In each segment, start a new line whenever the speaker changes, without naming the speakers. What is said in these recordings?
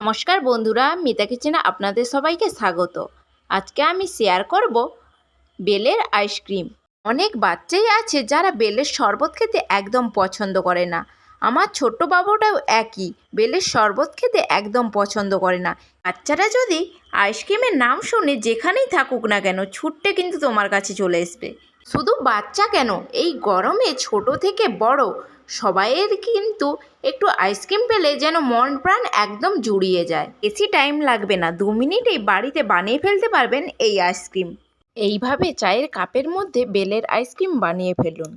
নমস্কার বন্ধুরা, মিতা কিচেনে আপনাদের সবাইকে স্বাগত। আজকে আমি শেয়ার করব বেলের আইসক্রিম। অনেক বাচ্চাই আছে যারা বেলের শরবত খেতে একদম পছন্দ করে না। আমার ছোট্ট বাবুটাও একই, বেলের শরবত খেতে একদম পছন্দ করে না। বাচ্চারা যদি আইসক্রিমের নাম শুনে যেখানেই থাকুক না কেন ছুট্টে কিন্তু তোমার কাছে চলে আসবে। শুধু বাচ্চা কেন, এই গরমে ছোট থেকে বড় সবাইয়ের কিন্তু একটু আইসক্রিম পেলে যেন মন প্রাণ একদম জুড়িয়ে যায়। বেশি টাইম লাগবে না, 2 মিনিটেই বাড়িতে বানিয়ে ফেলতে পারবেন এই আইসক্রিম। এইভাবে চায়ের কাপের মধ্যে বেলের আইসক্রিম বানিয়ে ফেলুন,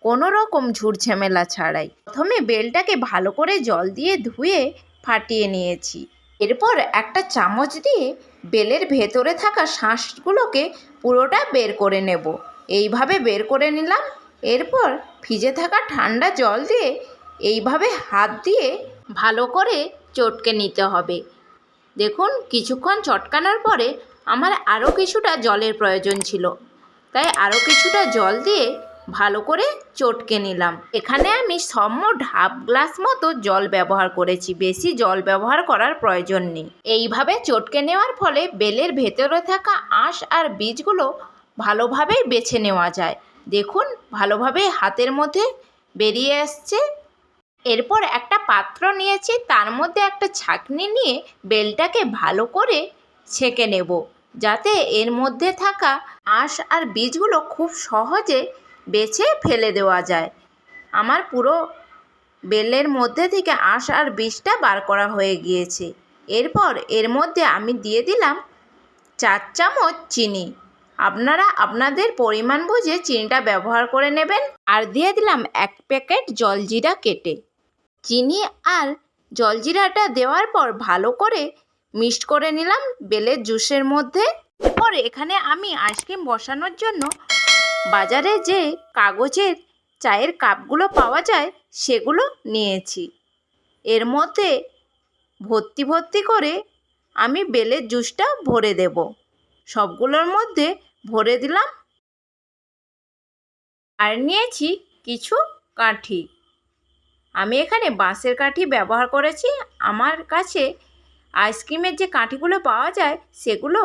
কোনো রকম ঝুটঝামেলা ছাড়াই। প্রথমে বেলটাকে ভালো করে জল দিয়ে ধুয়ে ফাটিয়ে নিয়েছি। এরপর একটা চামচ দিয়ে বেলের ভেতরে থাকা শাঁসগুলোকে পুরোটা বের করে নেব। এইভাবে বের করে নিলাম। এরপর ভিজে থাকা ঠান্ডা জল দিয়ে এইভাবে হাত দিয়ে ভালো করে চটকে নিতে হবে। দেখুন, কিছুক্ষণ চটকানোর পরে আমার আরও কিছুটা জলের প্রয়োজন ছিল, তাই আরও কিছুটা জল দিয়ে ভালো করে চটকে নিলাম। এখানে আমি সম্মোট হাফ গ্লাস মতো জল ব্যবহার করেছি, বেশি জল ব্যবহার করার প্রয়োজন নেই। এইভাবে চটকে নেওয়ার ফলে বেলের ভেতরে থাকা আঁশ আর বীজগুলো ভালোভাবেই বেছে নেওয়া যায়। দেখুন, ভালোভাবে হাতের মধ্যে বেরিয়ে আসছে। এরপর একটা পাত্র নিয়েছি, তার মধ্যে একটা ছাঁকনি নিয়ে বেলটাকে ভালো করে ছেঁকে নেব, যাতে এর মধ্যে থাকা আঁশ আর বীজগুলো খুব সহজে বেছে ফেলে দেওয়া যায়। আমার পুরো বেলের মধ্যে থেকে আঁশ আর বীজটা বার করা হয়ে গিয়েছে। এরপর এর মধ্যে আমি দিয়ে দিলাম 4 চামচ চিনি। আপনারা আপনাদের পরিমাণ বুঝে চিনিটা ব্যবহার করে নেবেন। আর দিয়ে দিলাম 1 প্যাকেট জলজিরা কেটে। চিনি আর জলজিরাটা দেওয়ার পর ভালো করে মিক্সড করে নিলাম বেলের জুসের মধ্যে। এরপর এখানে আমি আইসক্রিম বসানোর জন্য বাজারে যে কাগজের চায়ের কাপগুলো পাওয়া যায় সেগুলো নিয়েছি। এর মধ্যে ভর্তি ভর্তি করে আমি বেলের জুসটা ভরে দেব। সবগুলোর মধ্যে ভরে দিলাম। আর নিয়েছি কিছু কাঠি। আমি এখানে বাঁশের কাঠি ব্যবহার করেছি। আমার কাছে আইসক্রিমের যে কাঠিগুলো পাওয়া যায় সেগুলো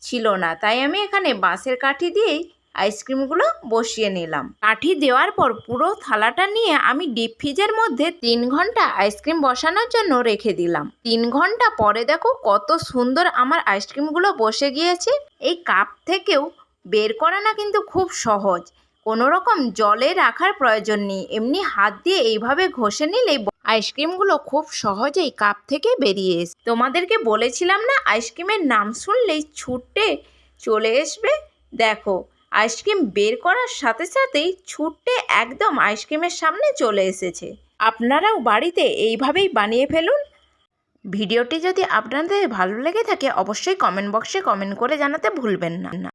ছিল না, তাই আমি এখানে বাঁশের কাঠি দিয়েই আইসক্রিমগুলো বসিয়ে নিলাম। কাঠি দেওয়ার পর পুরো থালাটা নিয়ে আমি ডিপ ফ্রিজের মধ্যে 3 ঘন্টা আইসক্রিম বসানোর জন্য রেখে দিলাম। 3 ঘন্টা পরে দেখো কত সুন্দর আমার আইসক্রিমগুলো বসে গিয়েছে। এই কাপ থেকেও বের করা না কিন্তু খুব সহজ, কোনো রকম জলে রাখার প্রয়োজন নেই। এমনি হাত দিয়ে এইভাবে ঘষে নিলেই আইসক্রিমগুলো খুব সহজেই কাপ থেকে বেরিয়ে আসে। তোমাদেরকে বলেছিলাম না, আইসক্রিমের নাম শুনলেই ছুটে চলে আসবে। দেখো, আইসক্রিম বের করার সাথে সাথেই ছুটে একদম আইসক্রিমের সামনে চলে এসেছে। আপনারাও বাড়িতে এইভাবেই বানিয়ে ফেলুন। ভিডিওটি যদি আপনাদের ভালো লেগে থাকে অবশ্যই কমেন্ট বক্সে কমেন্ট করে জানাতে ভুলবেন না।